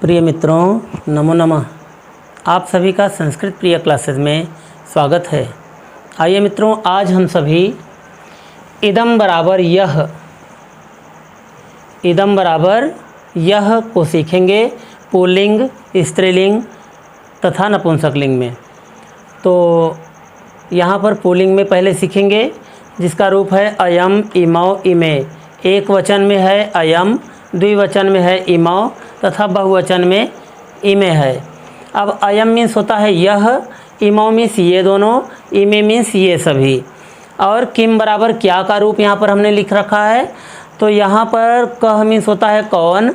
प्रिय मित्रों, नमो नमः। आप सभी का संस्कृत प्रिय क्लासेस में स्वागत है। आइए मित्रों, आज हम सभी इदम बराबर यह को सीखेंगे पुल्लिंग, स्त्रीलिंग तथा नपुंसकलिंग में। तो यहाँ पर पुल्लिंग में पहले सीखेंगे, जिसका रूप है अयम, इमौ, इमे। एक वचन में है अयम, द्विवचन में है इमौ तथा बहुवचन में इमे है। अब अयम मीन्स होता है यह, इमौ मीन्स ये दोनों, इमे मीन्स ये सभी। और किम बराबर क्या का रूप यहाँ पर हमने लिख रखा है। तो यहाँ पर कह मीन्स होता है कौन,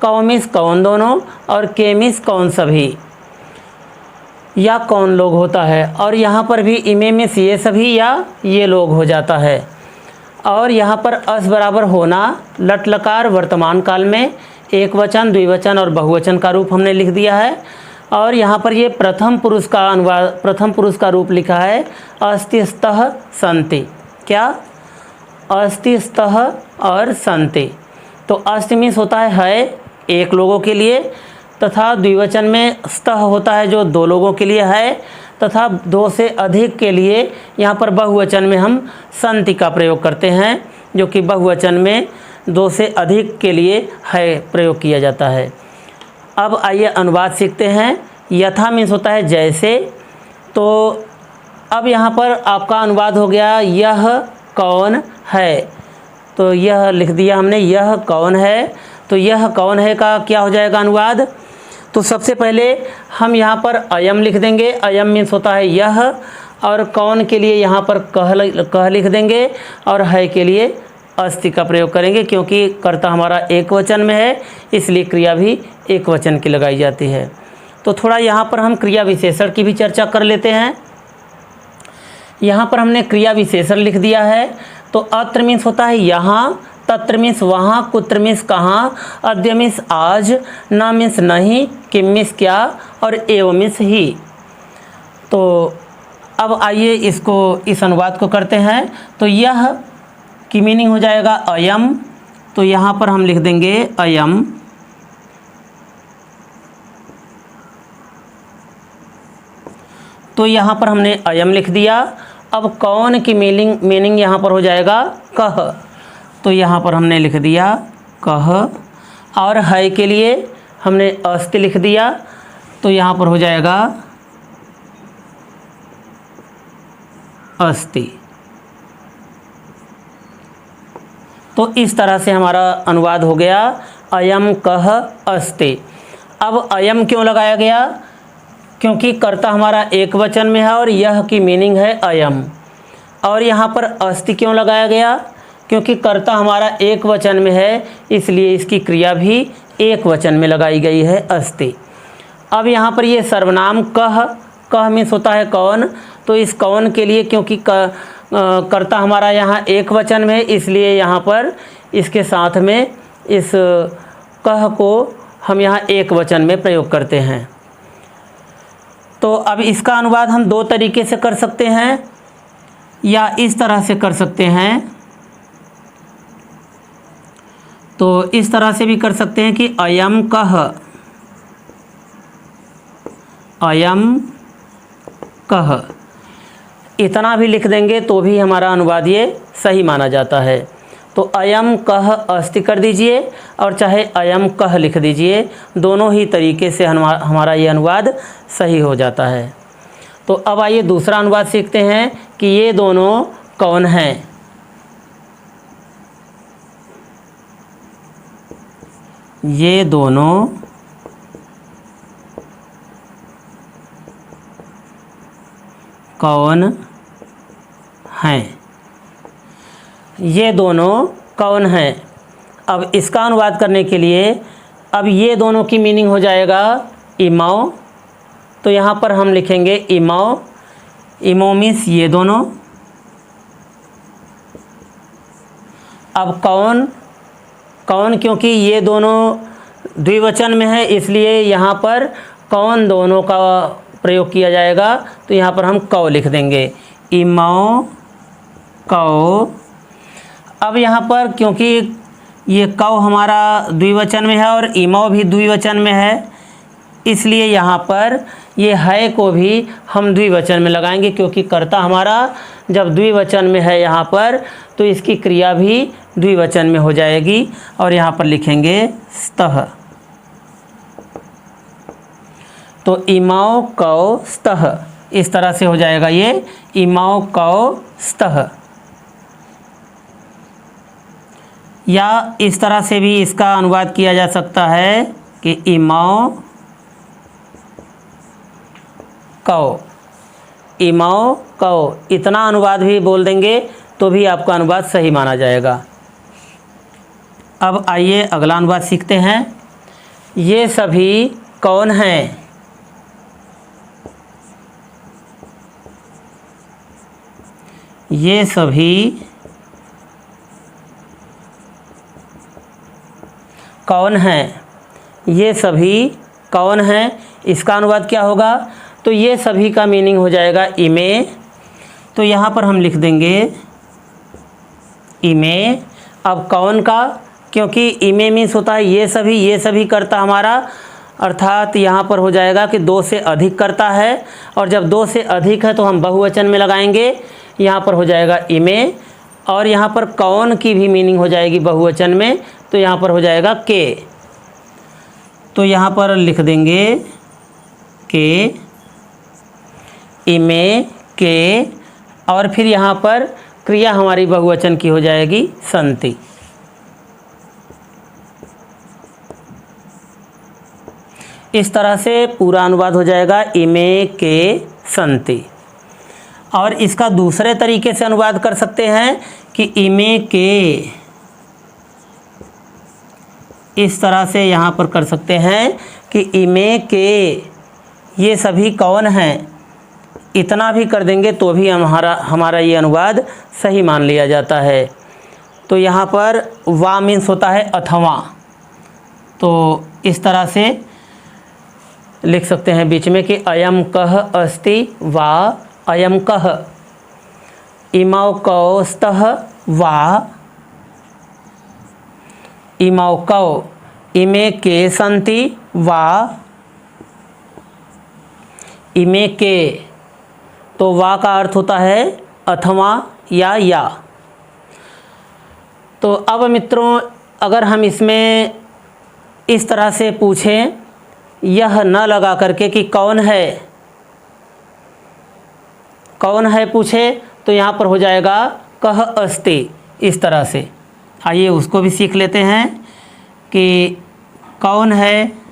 कौ मीन्स कौन दोनों, और के मीन्स कौन सभी या कौन लोग होता है। और यहाँ पर भी इमे मीन्स ये सभी या ये लोग हो जाता है। और यहाँ पर अस बराबर होना, लट लकार वर्तमान काल में एक वचन, द्विवचन और बहुवचन का रूप हमने लिख दिया है। और यहाँ पर ये प्रथम पुरुष का अनुवाद, प्रथम पुरुष का रूप लिखा है अस्ति स्तः सन्ति। क्या? अस्ति स्तः और सन्ति। तो अस्ति मीन्स होता है एक लोगों के लिए, तथा द्विवचन में स्तः होता है जो दो लोगों के लिए है, तथा दो से अधिक के लिए यहाँ पर बहुवचन में हम सन्ति का प्रयोग करते हैं, जो कि बहुवचन में दो से अधिक के लिए है प्रयोग किया जाता है। अब आइए अनुवाद सीखते हैं। यथा मीन्स होता है जैसे। तो अब यहाँ पर आपका अनुवाद हो गया यह कौन है। तो यह लिख दिया हमने, यह कौन है। तो यह कौन है का क्या हो जाएगा अनुवाद। तो सबसे पहले हम यहाँ पर अयम लिख देंगे। अयम मीन्स होता है यह, और कौन के लिए यहाँ पर कह लिख देंगे, और है के लिए अस्ति का प्रयोग करेंगे, क्योंकि कर्ता हमारा एक वचन में है, इसलिए क्रिया भी एक वचन की लगाई जाती है। तो थोड़ा यहाँ पर हम क्रिया विशेषण की भी चर्चा कर लेते हैं। यहाँ पर हमने क्रिया विशेषण लिख दिया है। तो अत्र मीन्स होता है यहाँ, तत्र मीन्स वहाँ, कुत्र मीन्स कहाँ, अद्य मीन्स आज, न मीन्स नहीं, किम मीन्स क्या, और एव मीन्स ही। तो अब आइए इस अनुवाद को करते हैं। तो यह की मीनिंग हो जाएगा अयम। तो यहाँ पर हम लिख देंगे अयम। तो यहाँ पर हमने अयम लिख दिया। अब कौन की मीनिंग यहाँ पर हो जाएगा कह। तो यहाँ पर हमने लिख दिया कह। और है के लिए हमने अस्ति लिख दिया। तो यहाँ पर हो जाएगा अस्ति। तो इस तरह से हमारा अनुवाद हो गया अयम कह अस्ति। अब अयम क्यों लगाया गया? क्योंकि कर्ता हमारा एक वचन में है और यह की मीनिंग है अयम। और यहाँ पर अस्ति क्यों लगाया गया? क्योंकि कर्ता हमारा एक वचन में है, इसलिए इसकी क्रिया भी एक वचन में लगाई गई है अस्ति। अब यहाँ पर ये सर्वनाम कह मीन्स होता है कौन। तो इस कौन के लिए, क्योंकि कर्ता हमारा यहाँ एक वचन में है, इसलिए यहाँ पर इसके साथ में इस कह को हम यहाँ एक वचन में प्रयोग करते हैं। तो अब इसका अनुवाद हम दो तरीके से कर सकते हैं, या इस तरह से कर सकते हैं। तो इस तरह से भी कर सकते हैं कि अयम कह, अयम कह, इतना भी लिख देंगे तो भी हमारा अनुवाद ये सही माना जाता है। तो अयम कह अस्ति कर दीजिए, और चाहे अयम कह लिख दीजिए, दोनों ही तरीके से हमारा ये अनुवाद सही हो जाता है। तो अब आइए दूसरा अनुवाद सीखते हैं कि ये दोनों कौन हैं। ये दोनों कौन हैं। ये दोनों कौन हैं। अब इसका अनुवाद करने के लिए अब ये दोनों की मीनिंग हो जाएगा इमौ। तो यहाँ पर हम लिखेंगे इमौ। इमौ मीन्स ये दोनों। अब कौन क्योंकि ये दोनों द्विवचन में है, इसलिए यहाँ पर कौन दोनों का प्रयोग किया जाएगा। तो यहाँ पर हम कौ लिख देंगे, इमौ कौ। अब यहाँ पर क्योंकि ये कौ हमारा द्विवचन में है और इमौ भी द्विवचन में है, इसलिए यहाँ पर ये है को भी हम द्विवचन में लगाएंगे, क्योंकि कर्ता हमारा जब द्विवचन में है यहाँ पर तो इसकी क्रिया भी द्विवचन में हो जाएगी। और यहाँ पर लिखेंगे स्तः। तो इमौ कौ स्तः, इस तरह से हो जाएगा ये, इमौ कौ स्तः। या इस तरह से भी इसका अनुवाद किया जा सकता है कि इमौ कौ, इमौ कौ, इतना अनुवाद भी बोल देंगे तो भी आपका अनुवाद सही माना जाएगा। अब आइए अगला अनुवाद सीखते हैं। ये सभी कौन हैं? ये सभी कौन हैं? ये सभी कौन हैं? इसका अनुवाद क्या होगा? तो ये सभी का मीनिंग हो जाएगा इमे। तो यहाँ पर हम लिख देंगे इमे। अब कौन का, क्योंकि इमे मीन्स होता है ये सभी करता हमारा, अर्थात यहाँ पर हो जाएगा कि दो से अधिक करता है, और जब दो से अधिक है तो हम बहुवचन में लगाएंगे, यहाँ पर हो जाएगा इमे। और यहाँ पर कौन की भी मीनिंग हो जाएगी बहुवचन में, तो यहाँ पर हो जाएगा के। तो यहाँ पर लिख देंगे के, इमे, के, और फिर यहाँ पर क्रिया हमारी बहुवचन की हो जाएगी सन्ति। इस तरह से पूरा अनुवाद हो जाएगा इमे, के, सन्ति। और इसका दूसरे तरीके से अनुवाद कर सकते हैं कि इमे के, इस तरह से यहाँ पर कर सकते हैं कि इमे के ये सभी कौन हैं, इतना भी कर देंगे तो भी हमारा ये अनुवाद सही मान लिया जाता है। तो यहाँ पर वा मीन्स होता है अथवा, तो इस तरह से लिख सकते हैं बीच में कि अयम कः अस्ति वा अयम कः, इमौ कौ स्तः वा इमौ कौ, इमे के सन्ति वा इमे के। तो वा का अर्थ होता है अथवा या। तो अब मित्रों, अगर हम इसमें इस तरह से पूछें, यह न लगा करके कि कौन है, कौन है पूछे, तो यहाँ पर हो जाएगा कः अस्ति, इस तरह से। आइए उसको भी सीख लेते हैं कि कौन है।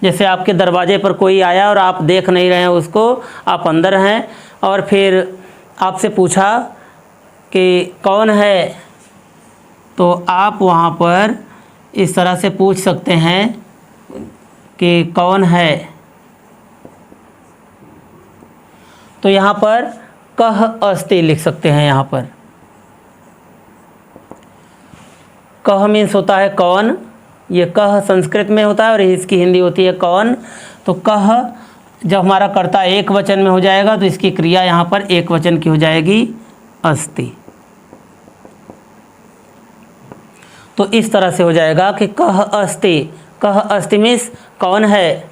जैसे आपके दरवाजे पर कोई आया और आप देख नहीं रहे हैं उसको, आप अंदर हैं, और फिर आपसे पूछा कि कौन है, तो आप वहाँ पर इस तरह से पूछ सकते हैं कि कौन है। तो यहाँ पर कः अस्ति लिख सकते हैं। यहाँ पर कः मीन्स होता है कौन, ये कः संस्कृत में होता है और इसकी हिंदी होती है कौन। तो कः जब हमारा कर्ता एक वचन में हो जाएगा तो इसकी क्रिया यहाँ पर एक वचन की हो जाएगी अस्ति। तो इस तरह से हो जाएगा कि कः अस्ति, कः अस्ति मीन्स कौन है।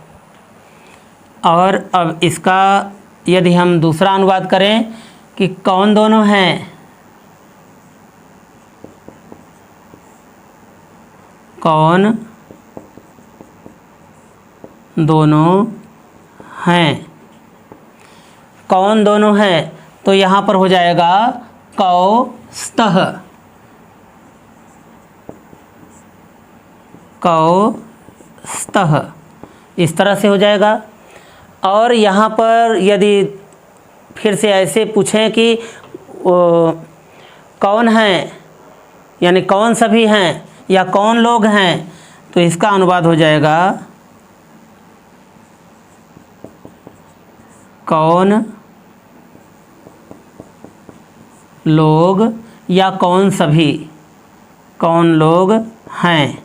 और अब इसका यदि हम दूसरा अनुवाद करें कि कौन दोनों हैं, कौन दोनों हैं, कौन दोनों हैं, तो यहाँ पर हो जाएगा कौ स्तः, कौ स्तः, इस तरह से हो जाएगा। और यहाँ पर यदि फिर से ऐसे पूछें कि कौन हैं, यानी कौन सभी हैं या कौन लोग हैं, तो इसका अनुवाद हो जाएगा कौन लोग या कौन सभी, कौन लोग हैं।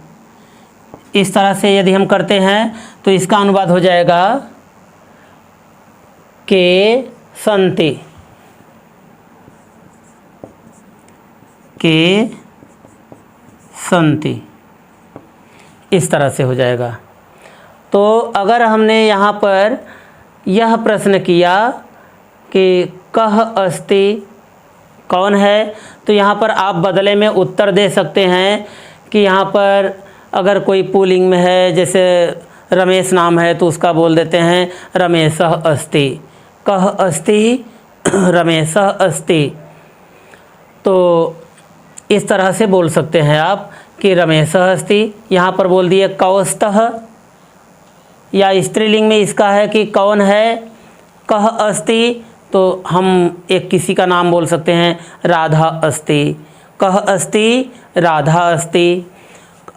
इस तरह से यदि हम करते हैं तो इसका अनुवाद हो जाएगा के सन्ति, के सन्ति, इस तरह से हो जाएगा। तो अगर हमने यहाँ पर यह प्रश्न किया कि कह अस्ति कौन है, तो यहाँ पर आप बदले में उत्तर दे सकते हैं कि यहाँ पर अगर कोई पुल्लिंग में है, जैसे रमेश नाम है तो उसका बोल देते हैं रमेशः अस्ति, कः अस्ति रमेशः अस्ति। तो इस तरह से बोल सकते हैं आप कि रमेशः अस्ति। यहाँ पर बोल दिए कौस्तः, या स्त्रीलिंग में इसका है कि कौन है, कः अस्ति, तो हम एक किसी का नाम बोल सकते हैं राधा अस्ति, कः अस्ति राधा अस्ति।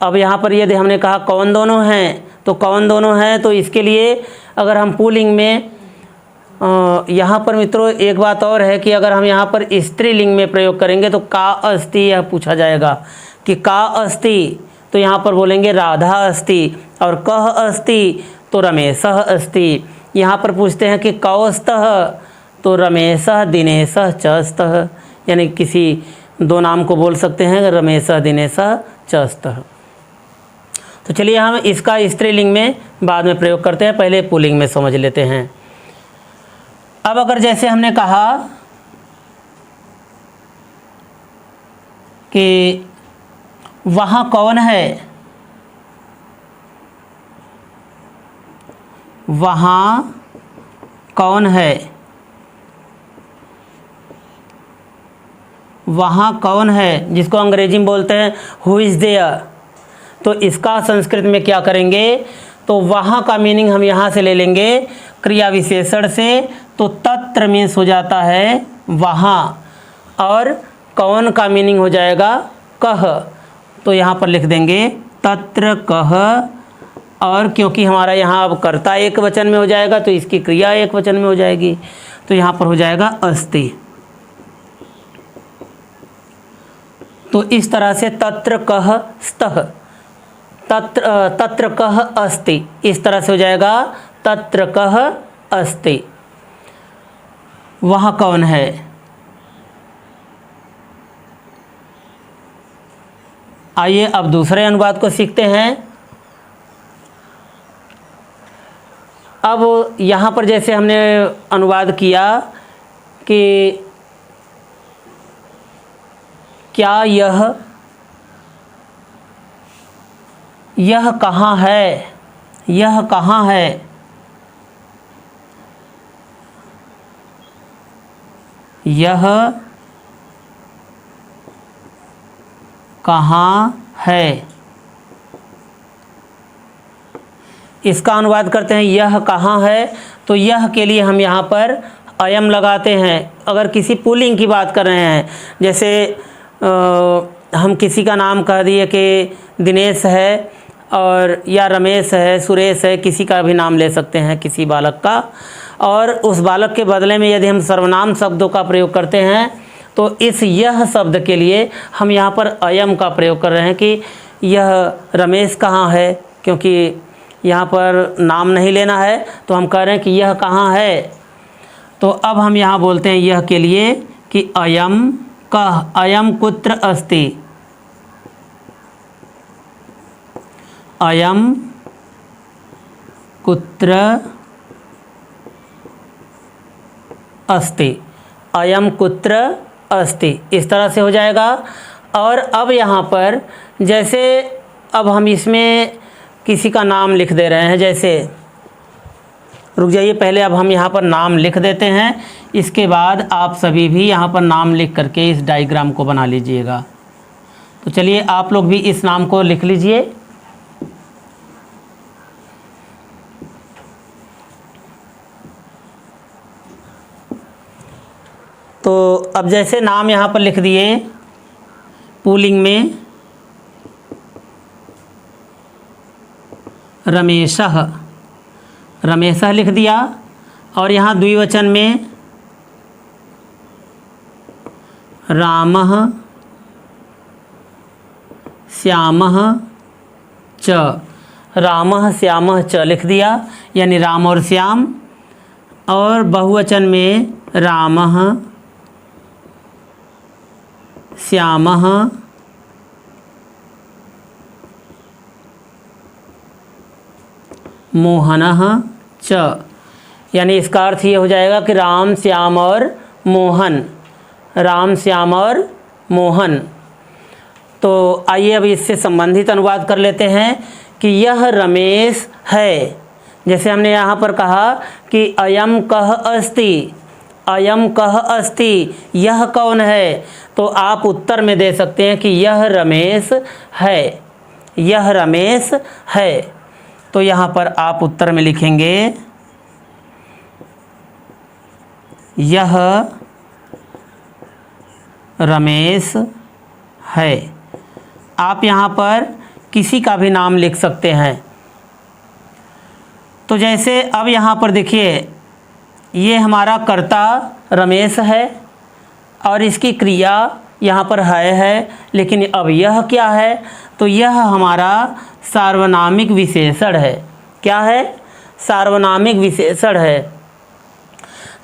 अब यहाँ पर यदि हमने कहा कौन दोनों हैं, तो कौन दोनों हैं, तो इसके लिए अगर हम पुल्लिंग में यहाँ पर मित्रों एक बात और है कि अगर हम यहाँ पर स्त्रीलिंग में प्रयोग करेंगे तो का अस्ति यह पूछा जाएगा कि का अस्ति, तो यहाँ पर बोलेंगे राधा अस्ति, और कह अस्ति तो रमेशः अस्ति। यहाँ पर पूछते हैं कि कौस्तः, तो रमेशः दिनेशः च स्तः, यानी किसी दो नाम को बोल सकते हैं रमेशः दिनेशः च स्तः। तो चलिए हम इसका स्त्रीलिंग में बाद में प्रयोग करते हैं, पहले पुल्लिंग में समझ लेते हैं। अब अगर जैसे हमने कहा कि वहाँ कौन है, वहाँ कौन है, वहाँ कौन है, जिसको अंग्रेजी में बोलते हैं हु इज़ देयर, तो इसका संस्कृत में क्या करेंगे, तो वहाँ का मीनिंग हम यहाँ से ले लेंगे क्रिया विशेषण से, तो तत्र मीन्स हो जाता है वहाँ, और कौन का मीनिंग हो जाएगा कह, तो यहाँ पर लिख देंगे तत्र कह, और क्योंकि हमारा यहाँ अब कर्ता एक वचन में हो जाएगा तो इसकी क्रिया एक वचन में हो जाएगी, तो यहाँ पर हो जाएगा अस्ति। तो इस तरह से तत्र कह स्तः, तत्र कह अस्ति, इस तरह से हो जाएगा तत्र कह अस्ति, वहाँ कौन है। आइए अब दूसरे अनुवाद को सीखते हैं। अब यहाँ पर जैसे हमने अनुवाद किया कि क्या यह कहाँ है, यह कहाँ है, यह कहाँ है, इसका अनुवाद करते हैं यह कहाँ है, तो यह के लिए हम यहाँ पर अयम लगाते हैं। अगर किसी पुल्लिंग की बात कर रहे हैं, जैसे हम किसी का नाम कह दिए कि दिनेश है और या रमेश है, सुरेश है, किसी का भी नाम ले सकते हैं किसी बालक का, और उस बालक के बदले में यदि हम सर्वनाम शब्दों का प्रयोग करते हैं तो इस यह शब्द के लिए हम यहाँ पर अयम का प्रयोग कर रहे हैं कि यह रमेश कहाँ है, क्योंकि यहाँ पर नाम नहीं लेना है, तो हम कह रहे हैं कि यह कहाँ है। तो अब हम यहाँ बोलते हैं यह के लिए कि अयम कह, अयम कुत्र अस्ति, अयम कुत्र अस्ति, अयम कुत्र अस्ति, इस तरह से हो जाएगा। और अब यहाँ पर जैसे अब हम इसमें किसी का नाम लिख दे रहे हैं, जैसे रुक जाइए, पहले अब हम यहाँ पर नाम लिख देते हैं, इसके बाद आप सभी भी यहाँ पर नाम लिख करके इस डायग्राम को बना लीजिएगा। तो चलिए आप लोग भी इस नाम को लिख लीजिए। तो अब जैसे नाम यहाँ पर लिख दिए पुल्लिंग में रमेशः, रमेशः लिख दिया, और यहाँ द्विवचन में रामः श्यामः च, रामः श्यामः च लिख दिया, यानी राम और श्याम, और बहुवचन में रामः श्यामः मोहनः च, यानी इसका अर्थ ये हो जाएगा कि राम, श्याम और मोहन, राम, श्याम और मोहन। तो आइए अब इससे संबंधित अनुवाद कर लेते हैं कि यह रमेश है। जैसे हमने यहाँ पर कहा कि अयम कः अस्ति, अयम कः अस्ति, यह कौन है, तो आप उत्तर में दे सकते हैं कि यह रमेश है, यह रमेश है। तो यहाँ पर आप उत्तर में लिखेंगे यह रमेश है। आप यहाँ पर किसी का भी नाम लिख सकते हैं। तो जैसे अब यहाँ पर देखिए, ये हमारा कर्ता रमेश है और इसकी क्रिया यहाँ पर है, लेकिन अब यह क्या है, तो यह हमारा सार्वनामिक विशेषण है। क्या है? सार्वनामिक विशेषण है।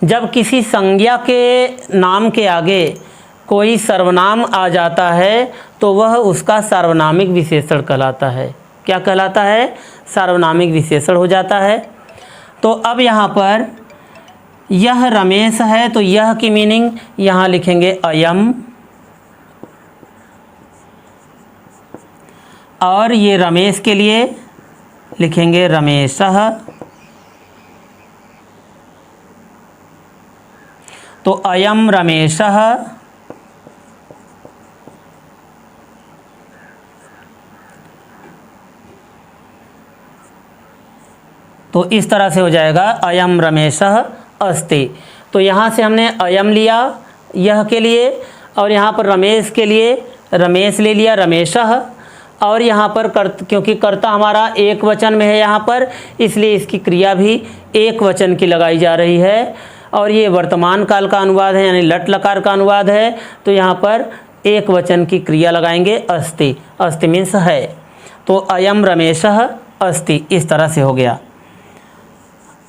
जब किसी संज्ञा के नाम के आगे कोई सर्वनाम आ जाता है तो वह उसका सार्वनामिक विशेषण कहलाता है। क्या कहलाता है? सार्वनामिक विशेषण हो जाता है। तो अब यहाँ पर यह रमेश है, तो यह की मीनिंग यहाँ लिखेंगे अयम, और ये रमेश के लिए लिखेंगे रमेशः। तो अयम रमेशः, तो इस तरह से हो जाएगा अयम रमेशः अस्ति। तो यहाँ से हमने अयम लिया यह के लिए, और यहाँ पर रमेश के लिए रमेश ले लिया रमेशः, और यहाँ पर क्योंकि कर्ता हमारा एक वचन में है यहाँ पर, इसलिए इसकी क्रिया भी एक वचन की लगाई जा रही है। और ये वर्तमान काल का अनुवाद है, यानी लट लकार का अनुवाद है, तो यहाँ पर एक वचन की क्रिया लगाएंगे अस्ति। अस्ति मीन्स है। तो अयम रमेशः अस्ति, इस तरह से हो गया।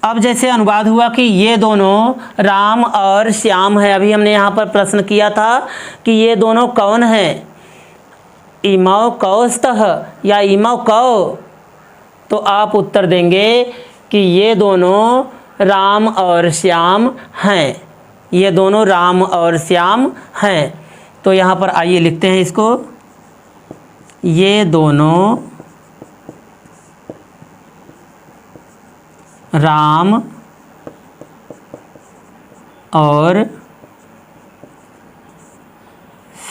अब जैसे अनुवाद हुआ कि ये दोनों राम और श्याम है। अभी हमने यहाँ पर प्रश्न किया था कि ये दोनों कौन हैं, इमौ कौस्तः या इमौ कौ, तो आप उत्तर देंगे कि ये दोनों राम और श्याम हैं, ये दोनों राम और श्याम हैं। तो यहाँ पर आइए लिखते हैं इसको, ये दोनों राम और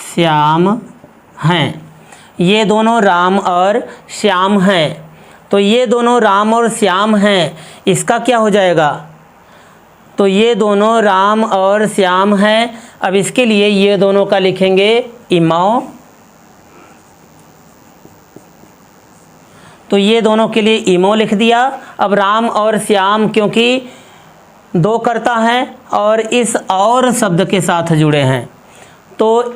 श्याम हैं, ये दोनों राम और श्याम हैं। तो ये दोनों राम और श्याम हैं, इसका क्या हो जाएगा, तो ये दोनों राम और श्याम हैं। अब इसके लिए ये दोनों का लिखेंगे इमौ, तो ये दोनों के लिए इमो लिख दिया। अब राम और श्याम क्योंकि दो कर्ता हैं और इस और शब्द के साथ जुड़े हैं, तो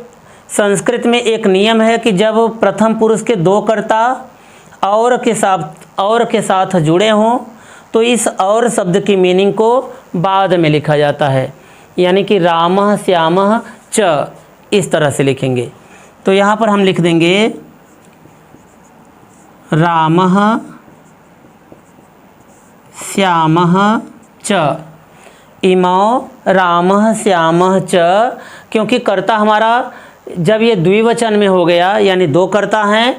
संस्कृत में एक नियम है कि जब प्रथम पुरुष के दो कर्ता और के साथ जुड़े हों तो इस और शब्द की मीनिंग को बाद में लिखा जाता है, यानी कि रामः श्यामः च, इस तरह से लिखेंगे। तो यहाँ पर हम लिख देंगे रामः श्यामः च, इमौ रामः श्यामः च, क्योंकि कर्ता हमारा जब ये द्विवचन में हो गया, यानी दो कर्ता हैं,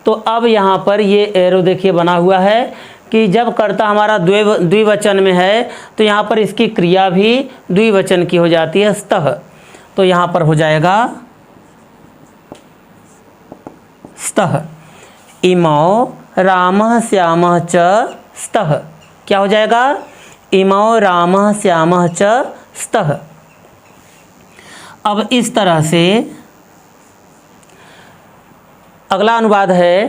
तो अब यहाँ पर ये एरो देखिए बना हुआ है कि जब कर्ता हमारा द्विवचन में है तो यहाँ पर इसकी क्रिया भी द्विवचन की हो जाती है स्तः। तो यहाँ पर हो जाएगा स्तः, इमौ रामः श्यामः च स्तः। क्या हो जाएगा, इमौ रामः श्यामः च स्तः। अब इस तरह से अगला अनुवाद है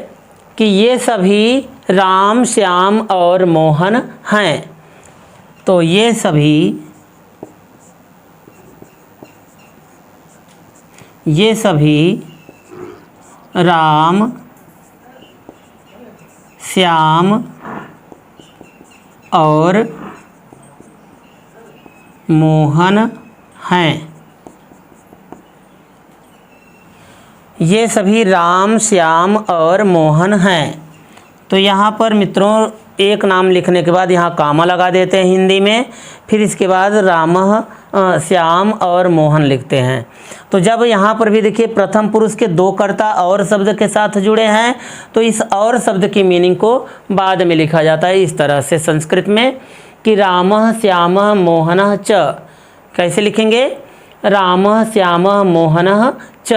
कि ये सभी राम, श्याम और मोहन हैं। तो ये सभी राम, श्याम और मोहन हैं। ये सभी राम, श्याम और मोहन हैं। तो यहाँ पर मित्रों एक नाम लिखने के बाद यहाँ कामा लगा देते हैं हिंदी में, फिर इसके बाद रामः, श्याम और मोहन लिखते हैं। तो जब यहाँ पर भी देखिए प्रथम पुरुष के दो कर्ता और शब्द के साथ जुड़े हैं तो इस और शब्द की मीनिंग को बाद में लिखा जाता है इस तरह से संस्कृत में कि रामः श्यामः मोहनः च। कैसे लिखेंगे? रामः श्यामः मोहनः च।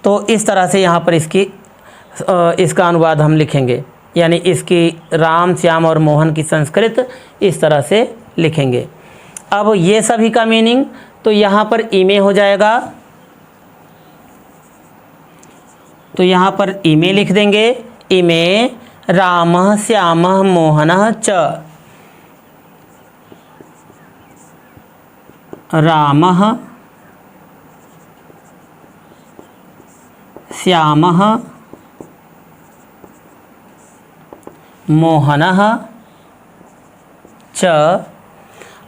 तो इस तरह से यहाँ पर इसका अनुवाद हम लिखेंगे, यानी इसकी राम, श्याम और मोहन की संस्कृत इस तरह से लिखेंगे। अब ये सभी का मीनिंग तो यहाँ पर इमे हो जाएगा, तो यहाँ पर इमे लिख देंगे। इमे रामः श्यामः मोहनः च। रामः श्यामः मोहनः च।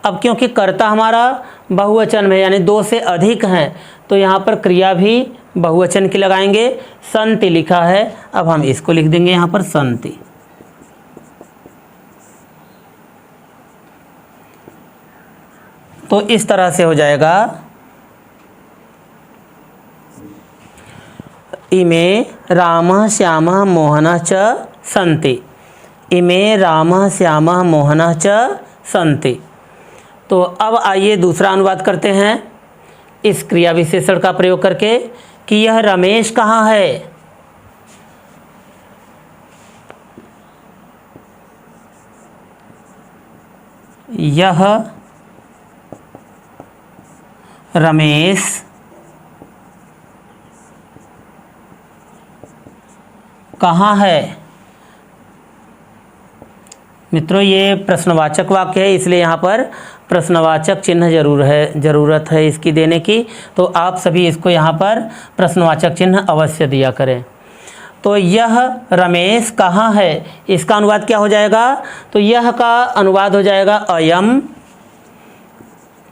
अब क्योंकि कर्ता हमारा बहुवचन में यानी दो से अधिक हैं तो यहाँ पर क्रिया भी बहुवचन की लगाएंगे। संति लिखा है, अब हम इसको लिख देंगे यहाँ पर संति। तो इस तरह से हो जाएगा इमे रामः श्यामः मोहनः च सन्ति। इमे रामः श्यामः मोहनः च सन्ति। तो अब आइए दूसरा अनुवाद करते हैं इस क्रिया विशेषण का प्रयोग करके कि यह रमेश कहाँ है। यह रमेश कहाँ है। मित्रों ये प्रश्नवाचक वाक्य है इसलिए यहाँ पर प्रश्नवाचक चिन्ह ज़रूरत है इसकी देने की। तो आप सभी इसको यहाँ पर प्रश्नवाचक चिन्ह अवश्य दिया करें। तो यह रमेश कहाँ है, इसका अनुवाद क्या हो जाएगा? तो यह का अनुवाद हो जाएगा अयम।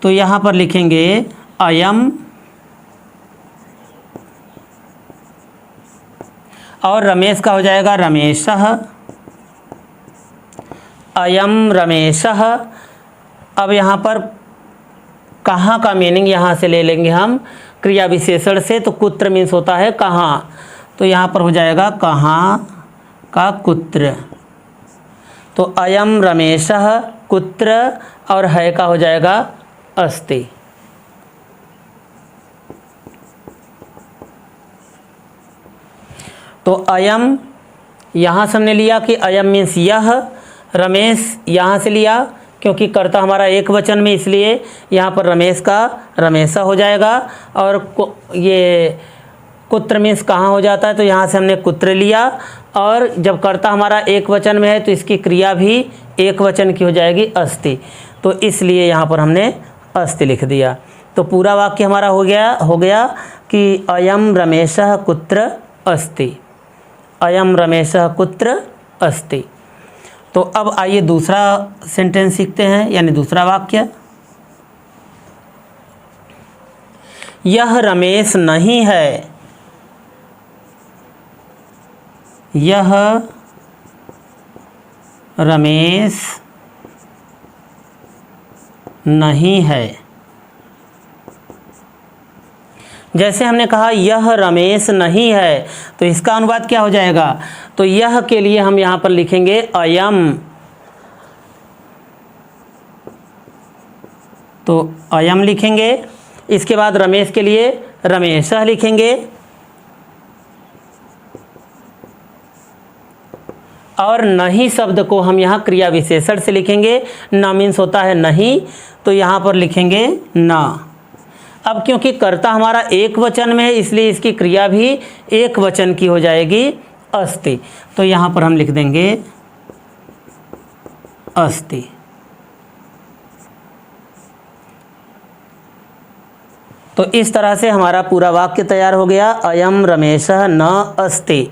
तो यहाँ पर लिखेंगे अयम और रमेश का हो जाएगा रमेशः। अयम रमेशः। अब यहाँ पर कहाँ का मीनिंग यहाँ से ले लेंगे हम क्रिया विशेषण से। तो कुत्र मीन्स होता है कहाँ, तो यहाँ पर हो जाएगा कहाँ का कुत्र। तो अयम रमेशः कुत्र और है का हो जाएगा अस्ति। तो अयम यहाँ से हमने लिया कि अयम मीन्स यह, रमेश यहाँ से लिया क्योंकि कर्ता हमारा एक वचन में इसलिए यहाँ पर रमेश का रमेशा हो जाएगा। और ये कुत्र मीन्स कहाँ हो जाता है तो यहाँ से हमने कुत्र लिया। और जब कर्ता हमारा एक वचन में है तो इसकी क्रिया भी एक वचन की हो जाएगी अस्ति। तो इसलिए यहाँ पर हमने अस्ति लिख दिया। तो पूरा वाक्य हमारा हो गया कि अयम रमेशः कुत्र अस्ति। अयम रमेशः कुत्र अस्ति। तो अब आइए दूसरा सेंटेंस सीखते हैं यानी दूसरा वाक्य। यह रमेश नहीं है। यह रमेश नहीं है। जैसे हमने कहा यह रमेश नहीं है तो इसका अनुवाद क्या हो जाएगा? तो यह के लिए हम यहाँ पर लिखेंगे अयम। तो अयम लिखेंगे। इसके बाद रमेश के लिए रमेशः लिखेंगे। और नहीं शब्द को हम यहाँ क्रिया विशेषण से लिखेंगे। न मीन्स होता है नहीं, तो यहाँ पर लिखेंगे न। अब क्योंकि कर्ता हमारा एक वचन में है इसलिए इसकी क्रिया भी एक वचन की हो जाएगी अस्ति। तो यहाँ पर हम लिख देंगे अस्ति। तो इस तरह से हमारा पूरा वाक्य तैयार हो गया। अयम रमेशः न अस्ति।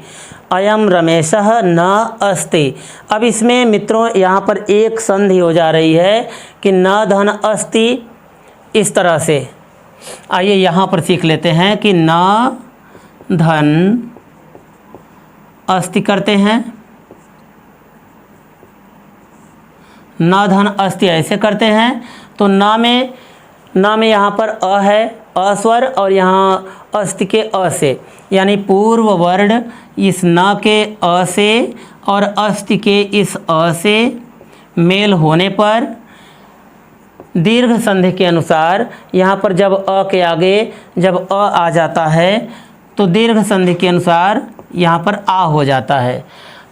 अयम रमेशः न अस्ति। अब इसमें मित्रों यहाँ पर एक संधि हो जा रही है कि न धन अस्ति। इस तरह से आइए यहाँ पर सीख लेते हैं कि न धन अस्ति करते हैं न धन अस्ति ऐसे करते हैं तो न में यहाँ पर अ है, अ स्वर, और यहाँ अस्ति के अ से, यानी पूर्व वर्ण इस न के अ से और अस्ति के इस अ से मेल होने पर दीर्घ संधि के अनुसार यहाँ पर जब अ के आगे जब अ आ जाता है तो दीर्घ संधि के अनुसार यहाँ पर आ हो जाता है।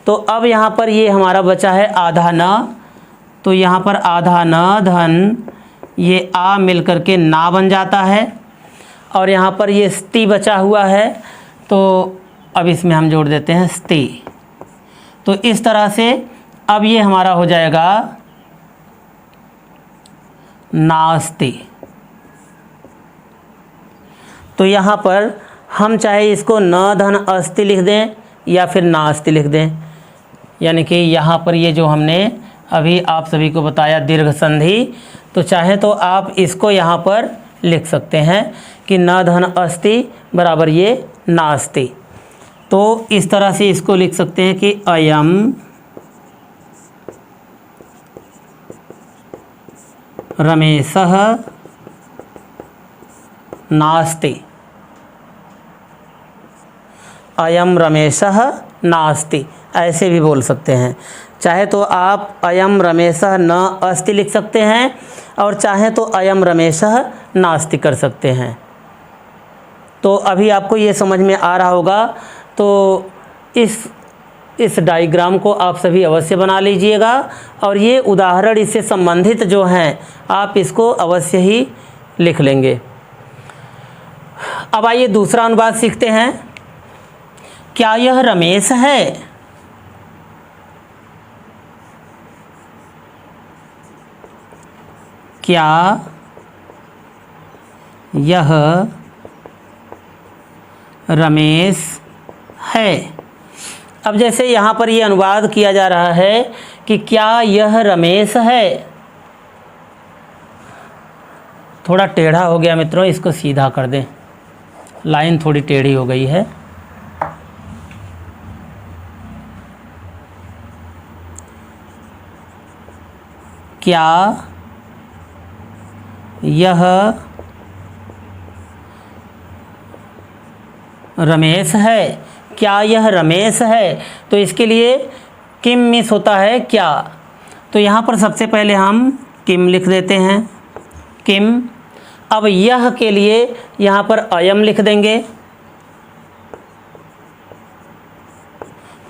तो अब यहाँ पर ये हमारा बचा है आधा न, तो यहाँ पर आधा न धन ये आ मिल कर के ना बन जाता है, और यहाँ पर ये स्ति बचा हुआ है, तो अब इसमें हम जोड़ देते हैं स्ति। तो इस तरह से अब ये हमारा हो जाएगा नास्ति। तो यहाँ पर हम चाहे इसको न धन अस्ति लिख दें या फिर नास्ति लिख दें, यानी कि यहाँ पर ये जो हमने अभी आप सभी को बताया दीर्घ संधि, तो चाहे तो आप इसको यहाँ पर लिख सकते हैं कि न धन अस्ति बराबर ये नास्ति। तो इस तरह से इसको लिख सकते हैं कि अयम रमेशः नास्ति, अयम रमेशः नास्ति, ऐसे भी बोल सकते हैं। चाहे तो आप अयम रमेशः न अस्ति लिख सकते हैं और चाहे तो अयम रमेशः नास्ति कर सकते हैं। तो अभी आपको ये समझ में आ रहा होगा। तो इस डायग्राम को आप सभी अवश्य बना लीजिएगा, और ये उदाहरण इससे संबंधित जो हैं आप इसको अवश्य ही लिख लेंगे। अब आइए दूसरा अनुवाद सीखते हैं। क्या यह रमेश है? क्या यह रमेश है? अब जैसे यहाँ पर ये अनुवाद किया जा रहा है कि क्या यह रमेश है, थोड़ा टेढ़ा हो गया मित्रों, इसको सीधा कर दें, लाइन थोड़ी टेढ़ी हो गई है। क्या यह रमेश है? क्या यह रमेश है? तो इसके लिए किम मिस होता है क्या, तो यहाँ पर सबसे पहले हम किम लिख देते हैं, किम। अब यह के लिए यहाँ पर अयम लिख देंगे,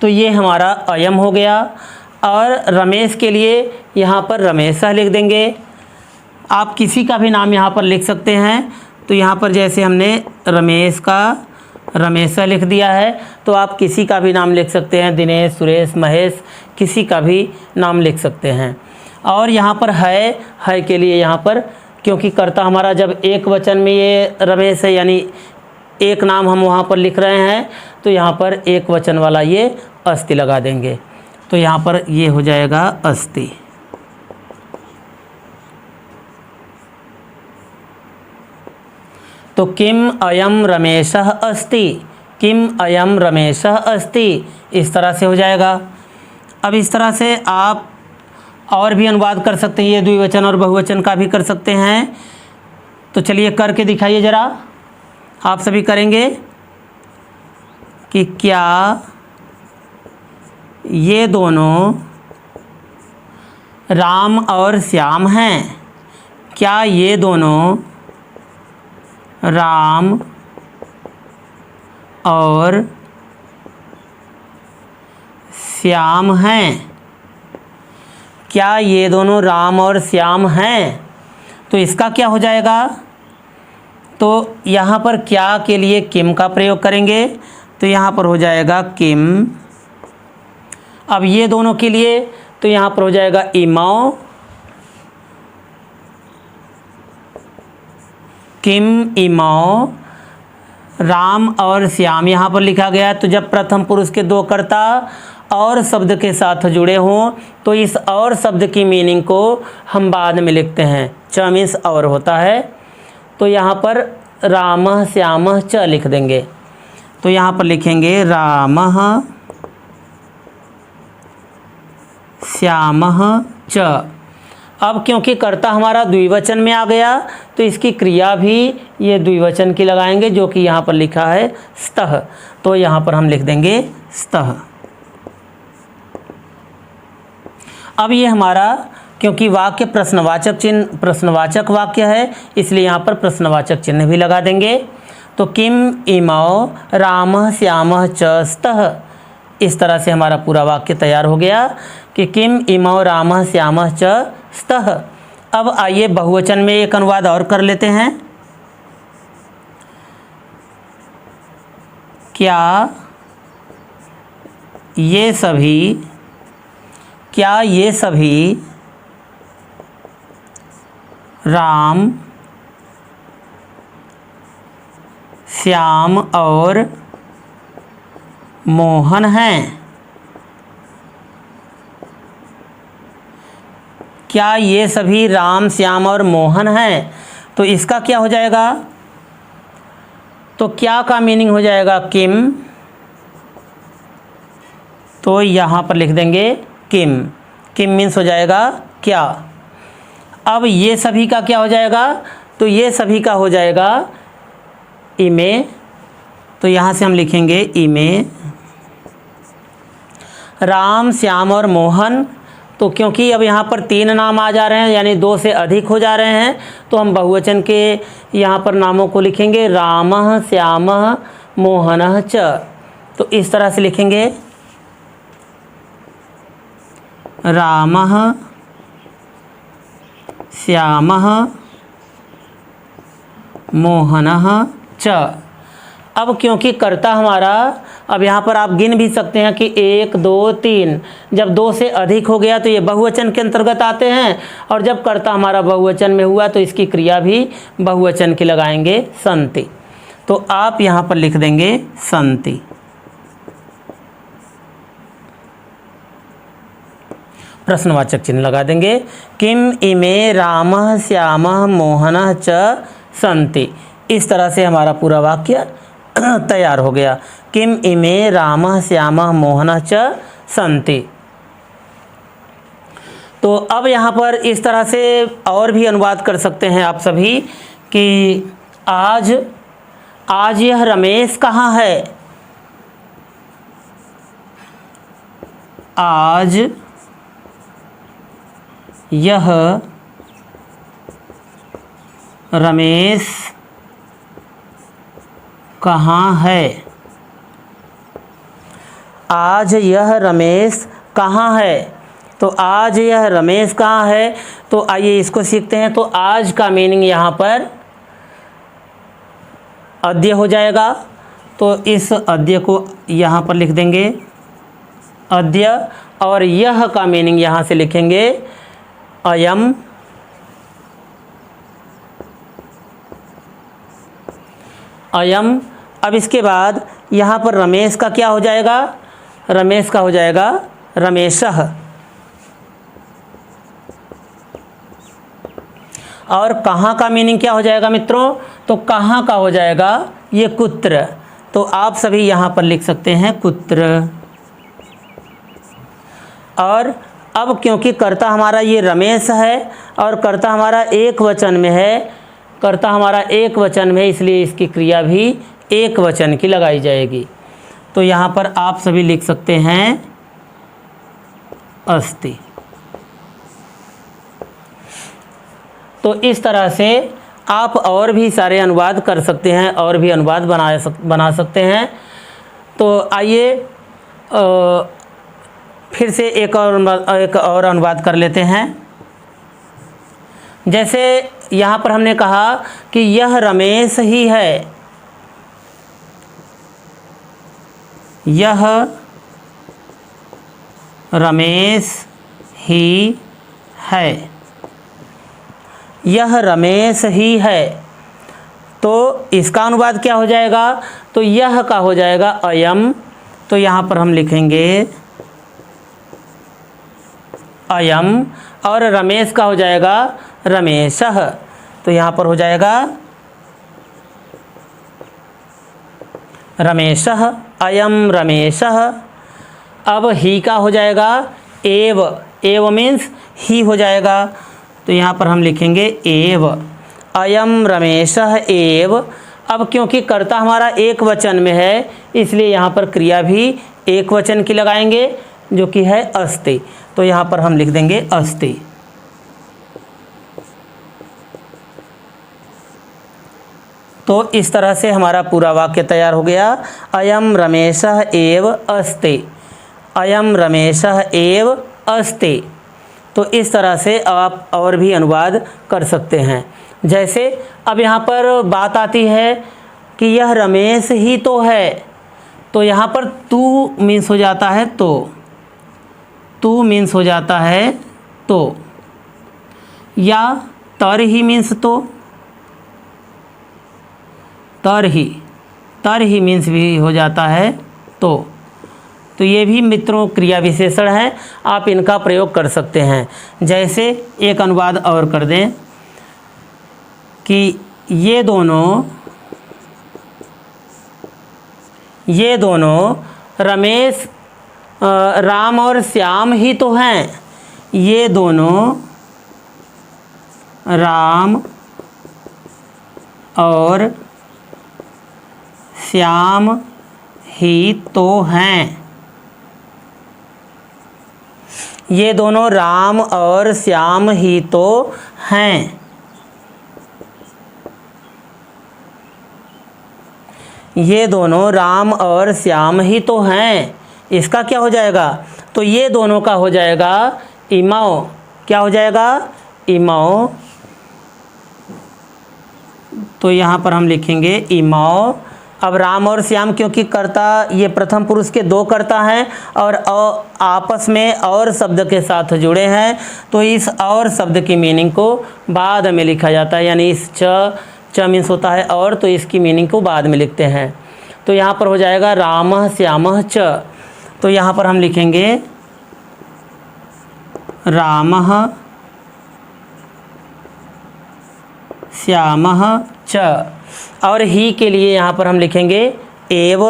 तो ये हमारा अयम हो गया। और रमेश के लिए यहाँ पर रमेशः लिख देंगे। आप किसी का भी नाम यहाँ पर लिख सकते हैं, तो यहाँ पर जैसे हमने रमेश का रमेशः लिख दिया है, तो आप किसी का भी नाम लिख सकते हैं, दिनेश, सुरेश, महेश, किसी का भी नाम लिख सकते हैं। और यहाँ पर है के लिए यहाँ पर, क्योंकि कर्ता हमारा जब एक वचन में ये रमेश है, यानी एक नाम हम वहाँ पर लिख रहे हैं, तो यहाँ पर एक वचन वाला ये अस्ति लगा देंगे, तो यहाँ पर ये हो जाएगा अस्ति। तो किम अयम रमेशः अस्ति, किम अयम रमेशः अस्ति, इस तरह से हो जाएगा। अब इस तरह से आप और भी अनुवाद कर सकते हैं, ये द्विवचन और बहुवचन का भी कर सकते हैं। तो चलिए करके दिखाइए ज़रा, आप सभी करेंगे कि क्या ये दोनों राम और श्याम हैं? क्या ये दोनों राम और श्याम हैं? क्या ये दोनों राम और श्याम हैं? तो इसका क्या हो जाएगा, तो यहाँ पर क्या के लिए किम का प्रयोग करेंगे, तो यहाँ पर हो जाएगा किम। अब ये दोनों के लिए तो यहाँ पर हो जाएगा इमौ, किम इमौ। राम और श्याम यहाँ पर लिखा गया, तो जब प्रथम पुरुष के दो कर्ता और शब्द के साथ जुड़े हों तो इस और शब्द की मीनिंग को हम बाद में लिखते हैं, च मीन्स और होता है। तो यहाँ पर रामः श्यामः च लिख देंगे, तो यहाँ पर लिखेंगे रामः श्यामः च। अब क्योंकि कर्ता हमारा द्विवचन में आ गया तो इसकी क्रिया भी ये द्विवचन की लगाएंगे, जो कि यहाँ पर लिखा है स्तः, तो यहाँ पर हम लिख देंगे स्तः। अब ये हमारा, क्योंकि वाक्य प्रश्नवाचक वाक्य है, इसलिए यहाँ पर प्रश्नवाचक चिन्ह भी लगा देंगे। तो किम इमौ रामः श्यामः च स्तः, इस तरह से हमारा पूरा वाक्य तैयार हो गया कि किम इमौ रामः श्यामः च स्तः। अब आइए बहुवचन में एक अनुवाद और कर लेते हैं। क्या ये सभी राम, श्याम और मोहन हैं? क्या ये सभी राम, श्याम और मोहन हैं? तो इसका क्या हो जाएगा? तो क्या का मीनिंग हो जाएगा किम, तो यहाँ पर लिख देंगे किम। किम मीन्स हो जाएगा क्या। अब ये सभी का क्या हो जाएगा? तो ये सभी का हो जाएगा इमे, तो यहाँ से हम लिखेंगे इमे राम, श्याम और मोहन। तो क्योंकि अब यहाँ पर 3 नाम आ जा रहे हैं, यानी 2 से अधिक हो जा रहे हैं, तो हम बहुवचन के यहाँ पर नामों को लिखेंगे रामः, श्यामः, मोहनः च। तो इस तरह से लिखेंगे रामः, श्यामः, मोहनः च। अब क्योंकि कर्ता हमारा, अब यहाँ पर आप गिन भी सकते हैं कि 1 2 3, जब 2 से अधिक हो गया तो ये बहुवचन के अंतर्गत आते हैं, और जब कर्ता हमारा बहुवचन में हुआ तो इसकी क्रिया भी बहुवचन की लगाएंगे सन्ति। तो आप यहाँ पर लिख देंगे सन्ति। प्रश्नवाचक चिन्ह लगा देंगे। किम इमे रामः, श्यामः, मोहनः च सन्ति। इस तरह से हमारा पूरा वाक्य तैयार हो गया। किम इमे रामः, श्यामः, मोहनः च सन्ति। तो अब यहाँ पर इस तरह से और भी अनुवाद कर सकते हैं आप सभी कि आज यह रमेश कहाँ है? आज यह रमेश कहाँ है? आज यह रमेश कहाँ है? तो आज यह रमेश कहाँ है, तो आइए इसको सीखते हैं। तो आज का मीनिंग यहाँ पर अद्य हो जाएगा, तो इस अद्य को यहाँ पर लिख देंगे अद्य, और यह का मीनिंग यहाँ से लिखेंगे अयम। अयम। अब इसके बाद यहाँ पर रमेश का क्या हो जाएगा? रमेश का हो जाएगा रमेशः। और कहाँ का मीनिंग क्या हो जाएगा मित्रों? तो कहाँ का हो जाएगा ये कुत्र। तो आप सभी यहाँ पर लिख सकते हैं कुत्र। और अब क्योंकि कर्ता हमारा ये रमेश है और कर्ता हमारा एक वचन में है, कर्ता हमारा एक वचन में, इसलिए इसकी क्रिया भी एक वचन की लगाई जाएगी। तो यहाँ पर आप सभी लिख सकते हैं अस्ति। तो इस तरह से आप और भी सारे अनुवाद कर सकते हैं और भी अनुवाद बना सकते हैं। तो आइए फिर से एक और अनुवाद कर लेते हैं। जैसे यहाँ पर हमने कहा कि यह रमेश ही है, यह रमेश ही है, यह रमेश ही है। तो इसका अनुवाद क्या हो जाएगा? तो यह का हो जाएगा अयम। तो यहाँ पर हम लिखेंगे अयम, और रमेश का हो जाएगा रमेशः। तो यहाँ पर हो जाएगा रमेशः, अयम रमेशः। अब ही का हो जाएगा एव। एव मीन्स ही हो जाएगा। तो यहाँ पर हम लिखेंगे एव। अयम रमेशः एव। अब क्योंकि कर्ता हमारा एक वचन में है, इसलिए यहाँ पर क्रिया भी एक वचन की लगाएंगे, जो कि है अस्ति। तो यहाँ पर हम लिख देंगे अस्ति। तो इस तरह से हमारा पूरा वाक्य तैयार हो गया। अयम रमेशः एव अस्ति। अयम रमेशः एव अस्ति। तो इस तरह से आप और भी अनुवाद कर सकते हैं। जैसे अब यहाँ पर बात आती है कि यह रमेश ही तो है, तो यहाँ पर तू मीन्स हो जाता है तो, तू मीन्स हो जाता है तो, या तर ही मीन्स तो, तर ही मीन्स भी हो जाता है तो ये भी मित्रों क्रिया विशेषण हैं, आप इनका प्रयोग कर सकते हैं। जैसे एक अनुवाद और कर दें कि ये दोनों रमेश राम और श्याम ही तो हैं। ये दोनों राम और श्याम ही तो हैं। ये दोनों राम और श्याम ही तो हैं। ये दोनों राम और श्याम ही तो हैं। इसका क्या हो जाएगा? तो ये दोनों का हो जाएगा इमौ। क्या हो जाएगा? इमौ। तो यहाँ पर हम लिखेंगे इमौ। अब राम और श्याम क्योंकि कर्ता ये प्रथम पुरुष के दो कर्ता हैं और आपस में और शब्द के साथ जुड़े हैं, तो इस और शब्द की मीनिंग को बाद में लिखा जाता है। यानी इस च मीन्स होता है और, तो इसकी मीनिंग को बाद में लिखते हैं। तो यहाँ पर हो जाएगा रामः श्यामः च। तो यहाँ पर हम लिखेंगे रामः श्यामः च। और ही के लिए यहाँ पर हम लिखेंगे एव।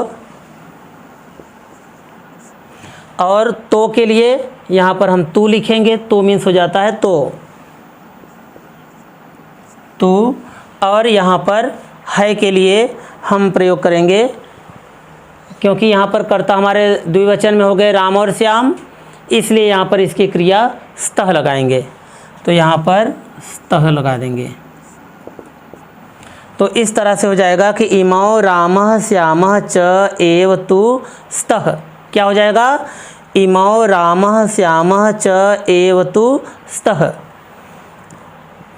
और तो के लिए यहाँ पर हम तू लिखेंगे। तो मीन्स हो जाता है तो। और यहाँ पर है के लिए हम प्रयोग करेंगे, क्योंकि यहाँ पर कर्ता हमारे द्विवचन में हो गए राम और श्याम, इसलिए यहाँ पर इसकी क्रिया स्तः लगाएंगे। तो यहाँ पर स्तः लगा देंगे। तो इस तरह से हो जाएगा कि इमौ रामः श्यामः च एव तु स्तः। क्या हो जाएगा? इमौ रामः श्यामः च एव तु स्तः।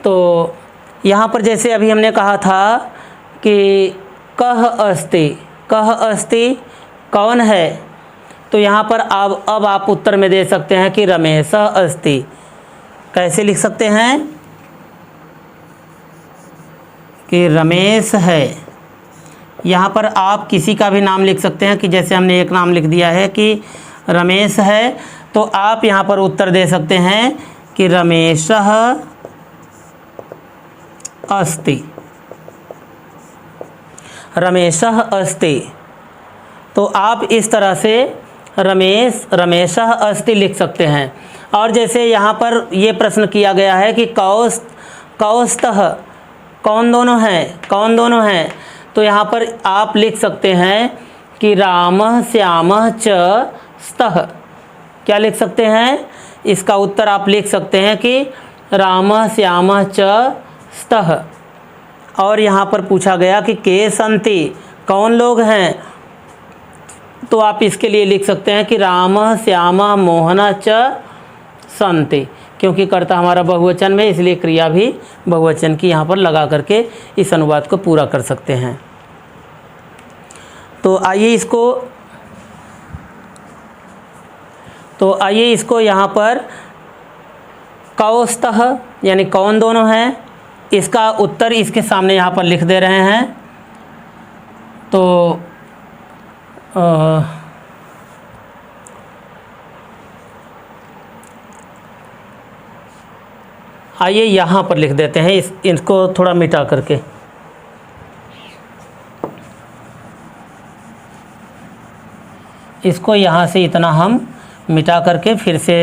तो यहाँ पर जैसे अभी हमने कहा था कि कः अस्ति, कः अस्ति कौन है, तो यहाँ पर अब आप उत्तर में दे सकते हैं कि रमेशः अस्ति। कैसे लिख सकते हैं कि रमेश है। यहाँ पर आप किसी का भी नाम लिख सकते हैं, कि जैसे हमने एक नाम लिख दिया है कि रमेश है, तो आप यहाँ पर उत्तर दे सकते हैं कि रमेशः अस्ति। रमेशः अस्ति। तो आप इस तरह से रमेशः अस्ति लिख सकते हैं। और जैसे यहाँ पर ये प्रश्न किया गया है कि कौस्तः कौन दोनों हैं, तो यहाँ पर आप लिख सकते हैं कि रामः श्यामः च स्तः। क्या लिख सकते हैं? इसका उत्तर आप लिख सकते हैं कि रामः श्यामः च स्तः। और यहाँ पर पूछा गया कि के सन्ति कौन लोग हैं, तो आप इसके लिए लिख सकते हैं कि रामः श्यामः मोहनः च सन्ति। क्योंकि कर्ता हमारा बहुवचन में, इसलिए क्रिया भी बहुवचन की यहाँ पर लगा करके इस अनुवाद को पूरा कर सकते हैं। तो आइए इसको यहाँ पर कौस्तः यानी कौन दोनों हैं, इसका उत्तर इसके सामने यहाँ पर लिख दे रहे हैं। तो आइए यहाँ पर लिख देते हैं, इसको थोड़ा मिटा करके। इसको यहाँ से इतना हम मिटा करके फिर से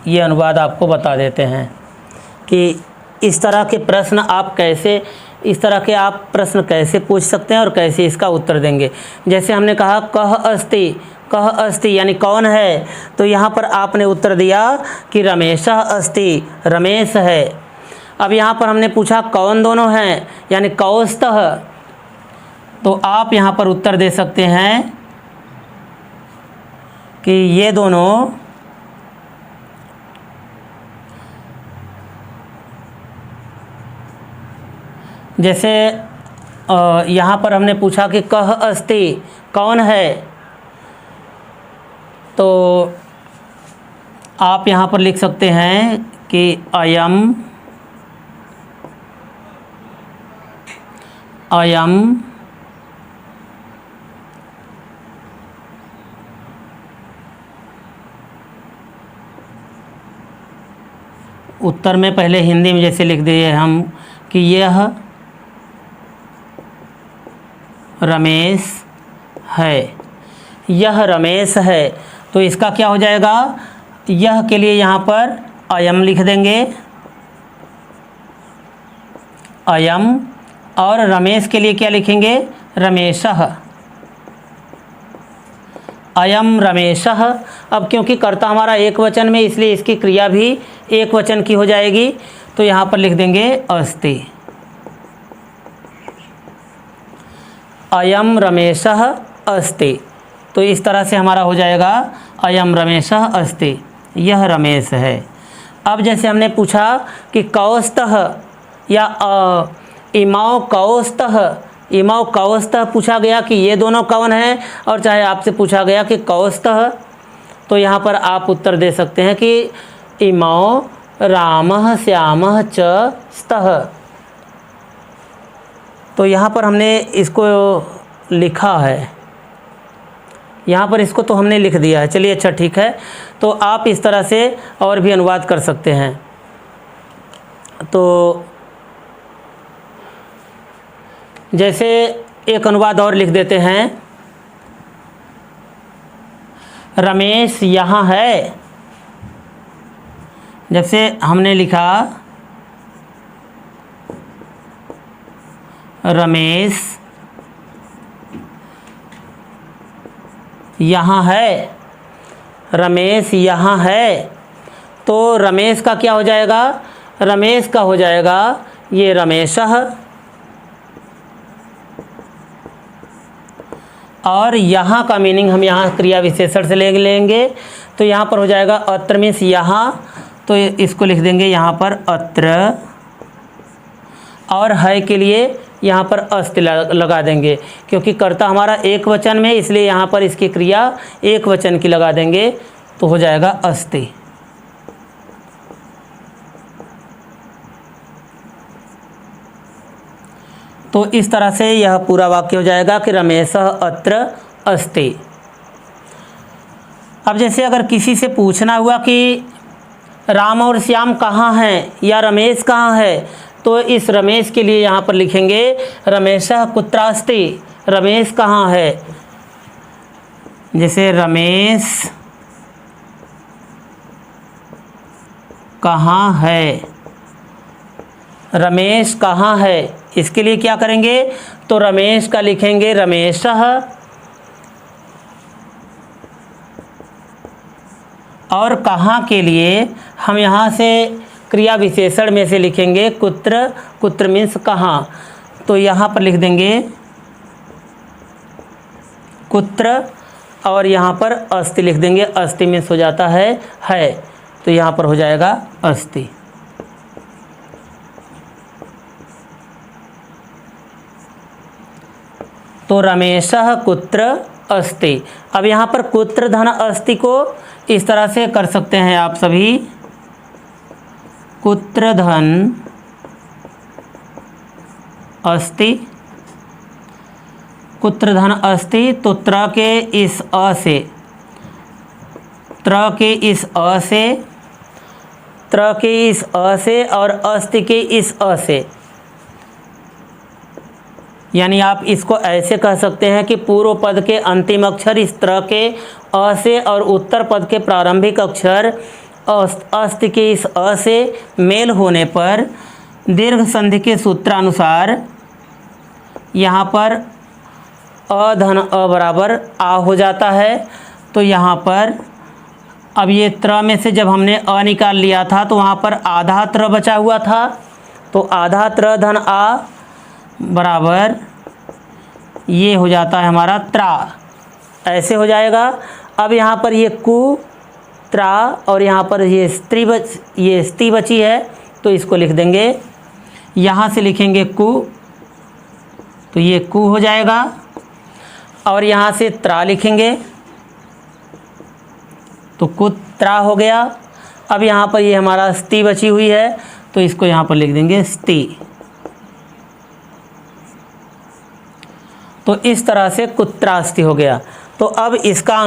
ये अनुवाद आपको बता देते हैं कि इस तरह के प्रश्न आप कैसे पूछ सकते हैं और कैसे इसका उत्तर देंगे। जैसे हमने कहा कह अस्ति यानी कौन है, तो यहाँ पर आपने उत्तर दिया कि रमेशः अस्ति, रमेश है। अब यहाँ पर हमने पूछा कौन दोनों हैं, यानी कौस्तः, तो आप यहाँ पर उत्तर दे सकते हैं कि ये दोनों जैसे यहाँ पर हमने पूछा कि कह अस्ति कौन है, तो आप यहाँ पर लिख सकते हैं कि अयम उत्तर में पहले हिंदी में जैसे लिख दिए हम कि यह रमेश है, यह रमेश है, तो इसका क्या हो जाएगा, यह के लिए यहाँ पर अयम लिख देंगे, अयम, और रमेश के लिए क्या लिखेंगे, रमेशः, अयम रमेशः। अब क्योंकि कर्ता हमारा एक वचन में, इसलिए इसकी क्रिया भी एक वचन की हो जाएगी, तो यहाँ पर लिख देंगे अस्ति, अयम रमेशः अस्ति। तो इस तरह से हमारा हो जाएगा अयम रमेशः अस्ति, यह रमेश है। अब जैसे हमने पूछा कि कौस्तः या इमौ कौस्तः पूछा गया कि ये दोनों कौन हैं, और चाहे आपसे पूछा गया कि कौस्तः, तो यहाँ पर आप उत्तर दे सकते हैं कि इमौ रामः श्यामः च स्तः। तो यहाँ पर हमने इसको लिखा है, यहाँ पर इसको तो हमने लिख दिया है, चलिए अच्छा ठीक है। तो आप इस तरह से और भी अनुवाद कर सकते हैं। तो जैसे एक अनुवाद और लिख देते हैं, रमेश यहाँ है, जैसे हमने लिखा रमेश यहाँ है, रमेश यहाँ है, तो रमेश का क्या हो जाएगा, रमेश का हो जाएगा ये रमेशः, और यहाँ का मीनिंग हम यहाँ क्रिया विशेषण से ले लेंगे, तो यहाँ पर हो जाएगा अत्र मीन्स यहाँ, तो इसको लिख देंगे यहाँ पर अत्र, और है के लिए यहाँ पर अस्ति लगा देंगे, क्योंकि कर्ता हमारा एक वचन में, इसलिए यहाँ पर इसकी क्रिया एक वचन की लगा देंगे, तो हो जाएगा अस्ति। तो इस तरह से यह पूरा वाक्य हो जाएगा कि रमेशः अत्र अस्ति। अब जैसे अगर किसी से पूछना हुआ कि राम और श्याम कहाँ हैं या रमेश कहाँ है, तो इस रमेश के लिए यहाँ पर लिखेंगे रमेशः कुत्रास्ति, रमेश कहाँ है। जैसे रमेश कहाँ है, रमेश कहाँ है, इसके लिए क्या करेंगे, तो रमेश का लिखेंगे रमेशः, और कहाँ के लिए हम यहाँ से क्रिया विशेषण में से लिखेंगे कुत्र, कुत्र मीन्स कहाँ, तो यहाँ पर लिख देंगे कुत्र, और यहाँ पर अस्ति लिख देंगे, अस्ति मीन्स हो जाता है, तो यहाँ पर हो जाएगा अस्ति। तो रमेशः कुत्र अस्ति। अब यहाँ पर कुत्र धन अस्ति को इस तरह से कर सकते हैं आप सभी, कुत्र धन अस्ति, कुत्र धन अस्ति, तो त्र के इस अ से, त्र के इस अ से, त्र के इस अ से और अस्ति के इस अ से, यानी आप इसको ऐसे कह सकते हैं कि पूर्व पद के अंतिम अक्षर इस त्र के अ से और उत्तर पद के प्रारंभिक अक्षर अस्ति के इस अ से मेल होने पर दीर्घ संधि के सूत्रानुसार यहाँ पर अ धन अ बराबर आ हो जाता है। तो यहाँ पर अब ये त्र में से जब हमने अ निकाल लिया था तो वहाँ पर आधा त्र बचा हुआ था, तो आधा त्र धन आ बराबर ये हो जाता है हमारा त्रा, ऐसे हो जाएगा। अब यहाँ पर ये कु त्रा और यहाँ पर ये स्त्री बची है, तो इसको लिख देंगे, यहाँ से लिखेंगे कु, तो ये कु हो जाएगा, और यहाँ से त्रा लिखेंगे तो कुत्रा हो गया। अब यहाँ पर ये हमारा स्ती बची हुई है, तो इसको यहाँ पर लिख देंगे स्ती। तो इस तरह से कुत्रास्ति हो गया। तो अब इसका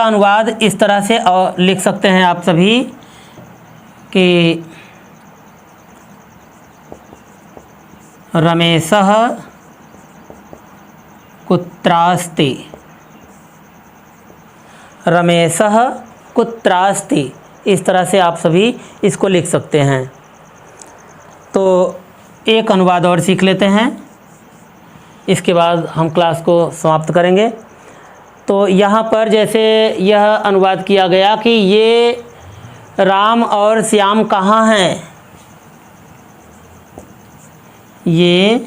अनुवाद इस तरह से लिख सकते हैं आप सभी कि रमेशः कुत्रास्ति, रमेशः कुत्रास्ति, इस तरह से आप सभी इसको लिख सकते हैं। तो एक अनुवाद और सीख लेते हैं, इसके बाद हम क्लास को समाप्त करेंगे। तो यहाँ पर जैसे यह अनुवाद किया गया कि ये राम और श्याम कहाँ हैं, ये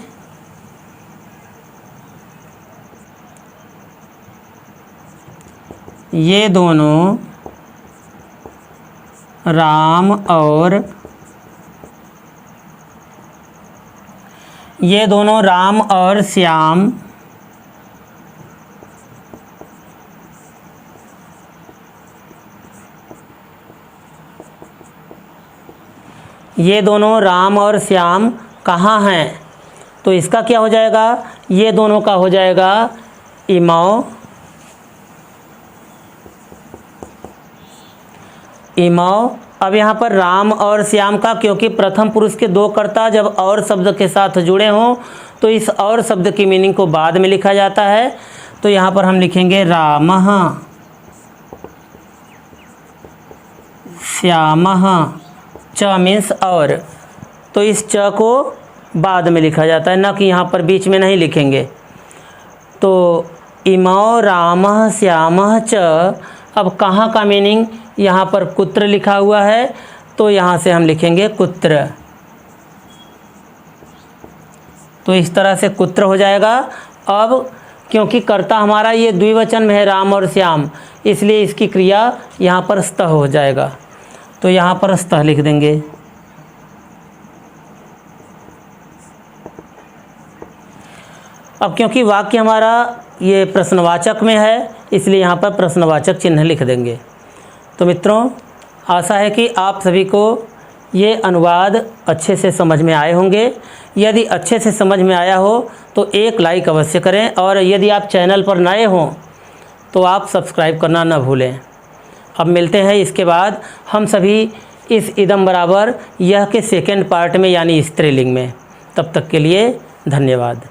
दोनों राम और श्याम कहाँ हैं, तो इसका क्या हो जाएगा, ये दोनों का हो जाएगा इमौ, अब यहाँ पर राम और श्याम का, क्योंकि प्रथम पुरुष के दो कर्ता जब और शब्द के साथ जुड़े हों तो इस और शब्द की मीनिंग को बाद में लिखा जाता है। तो यहाँ पर हम लिखेंगे रामः श्यामः, च मीन्स और, तो इस च को बाद में लिखा जाता है, न कि यहाँ पर बीच में नहीं लिखेंगे। तो इमौ रामः श्यामः च, अब कहाँ का मीनिंग, यहाँ पर कुत्र लिखा हुआ है, तो यहाँ से हम लिखेंगे कुत्र, तो इस तरह से कुत्र हो जाएगा। अब क्योंकि कर्ता हमारा ये द्विवचन में है राम और श्याम, इसलिए इसकी क्रिया यहाँ पर स्तः हो जाएगा, तो यहाँ पर स्तः लिख देंगे। अब क्योंकि वाक्य हमारा ये प्रश्नवाचक में है, इसलिए यहाँ पर प्रश्नवाचक चिन्ह लिख देंगे। तो मित्रों, आशा है कि आप सभी को ये अनुवाद अच्छे से समझ में आए होंगे। यदि अच्छे से समझ में आया हो तो एक लाइक अवश्य करें, और यदि आप चैनल पर नए हों तो आप सब्सक्राइब करना न भूलें। अब मिलते हैं इसके बाद हम सभी इस इदम बराबर यह के सेकेंड पार्ट में, यानी स्त्रीलिंग में। तब तक के लिए धन्यवाद।